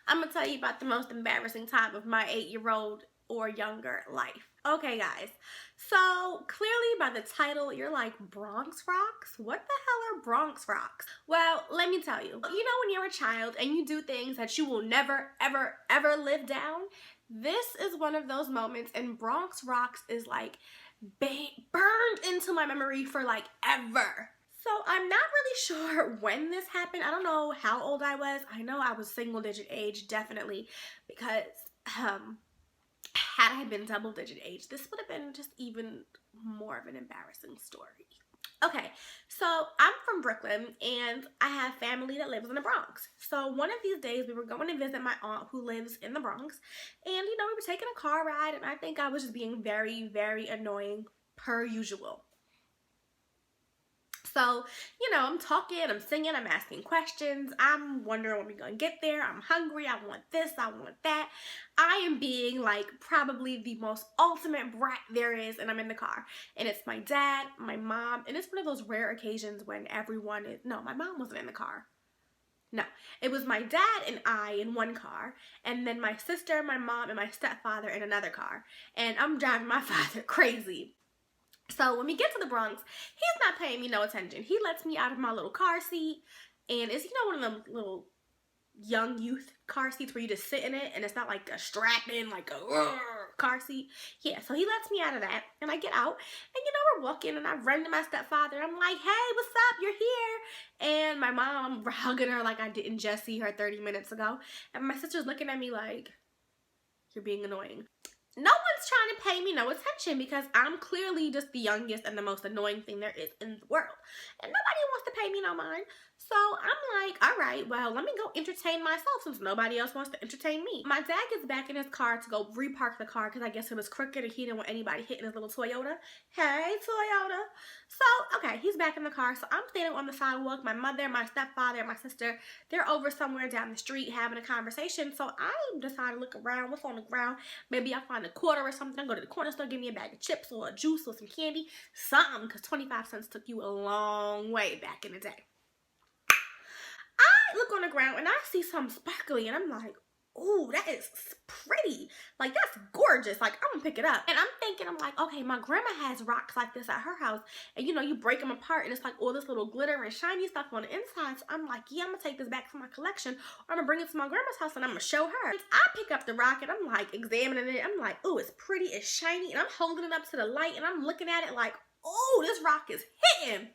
I'm gonna tell you about the most embarrassing time of my 8-year-old or younger life. Okay, guys. So clearly by the title, you're like, Bronx Rocks? What the hell are Bronx Rocks? Well, let me tell you. You know when you're a child and you do things that you will never, ever, ever live down? This is one of those moments, and Bronx Rocks is like burned into my memory for like ever. So I'm not really sure when this happened. I don't know how old I was. I know I was single digit age, definitely, because had I been double digit age, this would have been just even more of an embarrassing story. Okay, so I'm from Brooklyn and I have family that lives in the Bronx. So one of these days we were going to visit my aunt who lives in the Bronx, and we were taking a car ride, and I think I was just being very, very annoying per usual. So, I'm talking, I'm singing, I'm asking questions, I'm wondering when we're gonna get there, I'm hungry, I want this, I want that. I am being like probably the most ultimate brat there is, and I'm in the car. And it's my dad, my mom, and it's one of those rare occasions when everyone is, no, my mom wasn't in the car. No, it was my dad and I in one car, and then my sister, my mom, and my stepfather in another car. And I'm driving my father crazy. So when we get to the Bronx, he's not paying me no attention. He lets me out of my little car seat, and it's, one of them little young youth car seats where you just sit in it, and it's not like a strap-in, like a car seat. Yeah, so he lets me out of that, and I get out, and we're walking, and I run to my stepfather. I'm like, hey, what's up? You're here. And my mom, I'm hugging her like I didn't just see her 30 minutes ago, and my sister's looking at me like, you're being annoying. No one's trying to pay me no attention because I'm clearly just the youngest and the most annoying thing there is in the world. And nobody wants to pay me no mind. So I'm like, all right, well, let me go entertain myself since nobody else wants to entertain me. My dad gets back in his car to go repark the car because I guess it was crooked and he didn't want anybody hitting his little Toyota. Hey, Toyota. So, okay, he's back in the car. So I'm standing on the sidewalk. My mother, my stepfather, and my sister, they're over somewhere down the street having a conversation. So I decide to look around. What's on the ground? Maybe I'll find a quarter or something. I'll go to the corner store, give me a bag of chips or a juice or some candy. Something, because 25 cents took you a long way back in the day. I look on the ground and I see something sparkly, and I'm like, ooh, that is pretty. Like, that's gorgeous. Like, I'm gonna pick it up. And I'm thinking, I'm like, okay, my grandma has rocks like this at her house. And you break them apart and it's like all this little glitter and shiny stuff on the inside. So I'm like, yeah, I'm gonna take this back to my collection, or I'm gonna bring it to my grandma's house and I'm gonna show her. I pick up the rock and I'm like examining it. I'm like, ooh, it's pretty, it's shiny. And I'm holding it up to the light and I'm looking at it like, oh, this rock is hitting.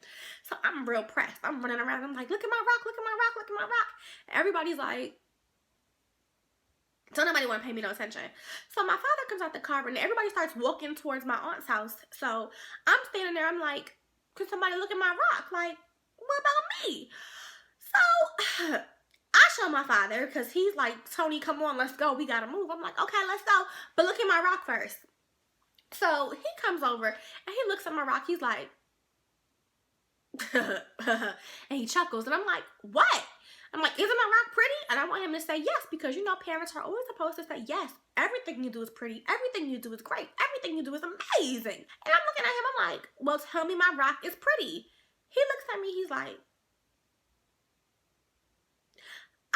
So I'm real pressed. I'm running around. I'm like, look at my rock, look at my rock, look at my rock. Everybody's like, don't nobody want to pay me no attention. So my father comes out the car and everybody starts walking towards my aunt's house. So I'm standing there. I'm like, can somebody look at my rock? Like, what about me? So I show my father because he's like, Tony, come on, let's go. We got to move. I'm like, okay, let's go. But look at my rock first. So he comes over and he looks at my rock. He's like, and he chuckles. And I'm like, what? I'm like, isn't my rock pretty? And I want him to say yes, because parents are always supposed to say yes. Everything you do is pretty. Everything you do is great. Everything you do is amazing. And I'm looking at him. I'm like, well, tell me my rock is pretty. He looks at me. He's like,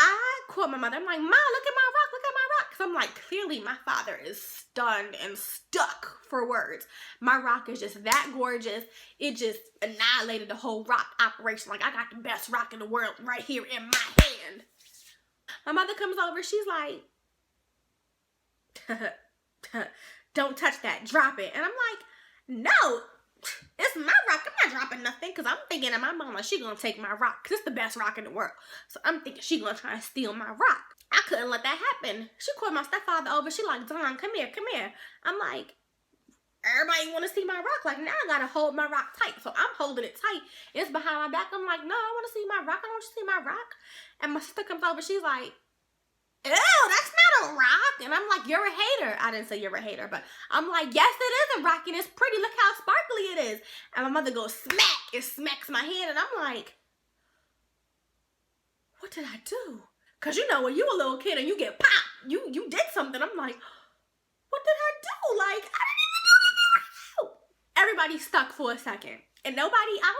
I call my mother. I'm like, Ma, look at my rock. Look at my rock. Because I'm like, clearly my father is stunned and stuck for words. My rock is just that gorgeous. It just annihilated the whole rock operation. Like, I got the best rock in the world right here in my hand. My mother comes over. She's like, don't touch that. Drop it. And I'm like, no. It's my rock. I'm not dropping nothing, because I'm thinking in my mind, like, she gonna take my rock, because it's the best rock in the world. So I'm thinking she gonna try and steal my rock. I couldn't let that happen. She called my stepfather over. She like, Don, come here, come here. I'm like, everybody want to see my rock. Like, now I gotta hold my rock tight. So I'm holding it tight. It's behind my back. I'm like, no, I want to see my rock. I want you to see my rock. And my sister comes over. She's like, ew, that's not a rock. And I'm like, you're a hater. I didn't say you're a hater, but I'm like, yes, it is a rock, and it's pretty. Look how sparkly it is. And my mother goes smack. It smacks my hand, and I'm like, what did I do? Because when you a little kid and you get popped, you did something. I'm like, what did I do? Like, I didn't even do anything. Everybody stuck for a second. And I don't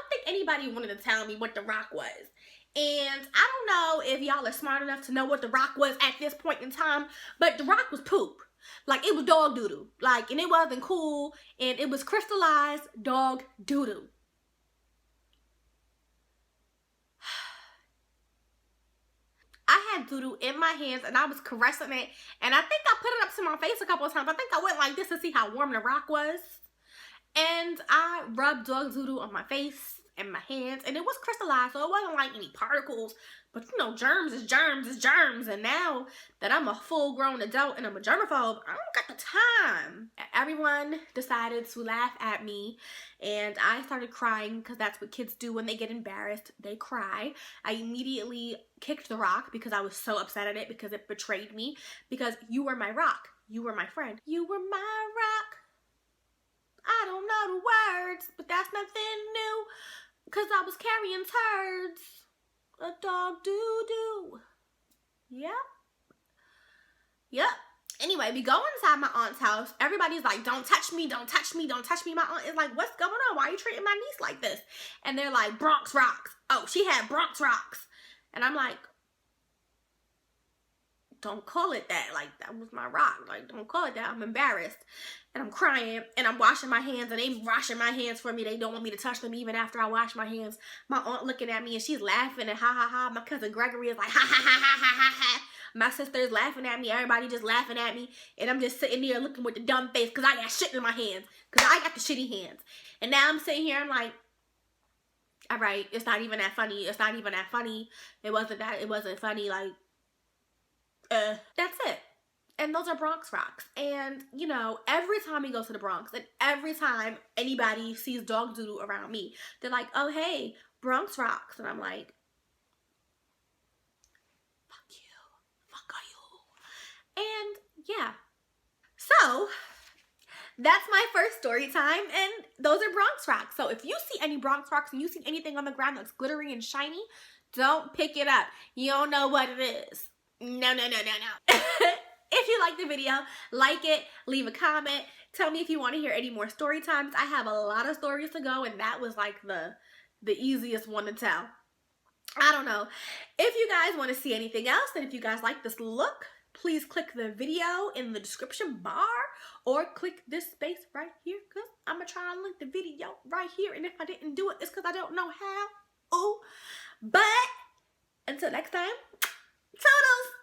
think anybody wanted to tell me what the rock was. And I don't know if y'all are smart enough to know what the rock was at this point in time, but the rock was poop. Like, it was dog doo-doo. Like, and it wasn't cool, and it was crystallized dog doo-doo. I had doo-doo in my hands, and I was caressing it, and I think I put it up to my face a couple of times. I think I went like this to see how warm the rock was. And I rubbed dog doo-doo on my face and my hands, and it was crystallized, so it wasn't like any particles. But you know, germs is germs is germs. And now that I'm a full-grown adult and I'm a germaphobe, I don't got the time. Everyone decided to laugh at me, and I started crying because that's what kids do when they get embarrassed. They cry. I immediately kicked the rock because I was so upset at it because it betrayed me. Because you were my rock. You were my friend. You were my rock. I don't know the words, but that's nothing new. Because I was carrying turds. A dog doo-doo. Yep. Yep. Anyway, we go inside my aunt's house. Everybody's like, don't touch me, don't touch me, don't touch me. My aunt is like, what's going on? Why are you treating my niece like this? And they're like, Bronx Rocks. Oh, she had Bronx Rocks. And I'm like, don't call it that. Like, that was my rock. Like, don't call it that. I'm embarrassed. And I'm crying. And I'm washing my hands. And they washing my hands for me. They don't want me to touch them even after I wash my hands. My aunt looking at me and she's laughing and ha ha ha. My cousin Gregory is like ha ha ha ha ha ha ha. My sister's laughing at me. Everybody just laughing at me. And I'm just sitting there looking with the dumb face because I got shit in my hands. Because I got the shitty hands. And now I'm sitting here. I'm like, all right, it's not even that funny. It's not even that funny. It wasn't funny. Like, that's it. And those are Bronx Rocks. And, you know, every time we go to the Bronx, and every time anybody sees dog doodle around me, they're like, oh, hey, Bronx Rocks. And I'm like, fuck you. Fuck you. And, yeah. So, that's my first story time, and those are Bronx Rocks. So, if you see any Bronx Rocks and you see anything on the ground that's glittery and shiny, don't pick it up. You don't know what it is. No. If you like the video, like it, leave a comment. Tell me if you want to hear any more story times. I have a lot of stories to go, and that was like the easiest one to tell. I don't know. If you guys want to see anything else, and if you guys like this look, please click the video in the description bar or click this space right here because I'm going to try and link the video right here. And if I didn't do it, it's because I don't know how. Oh, but until next time, toodles!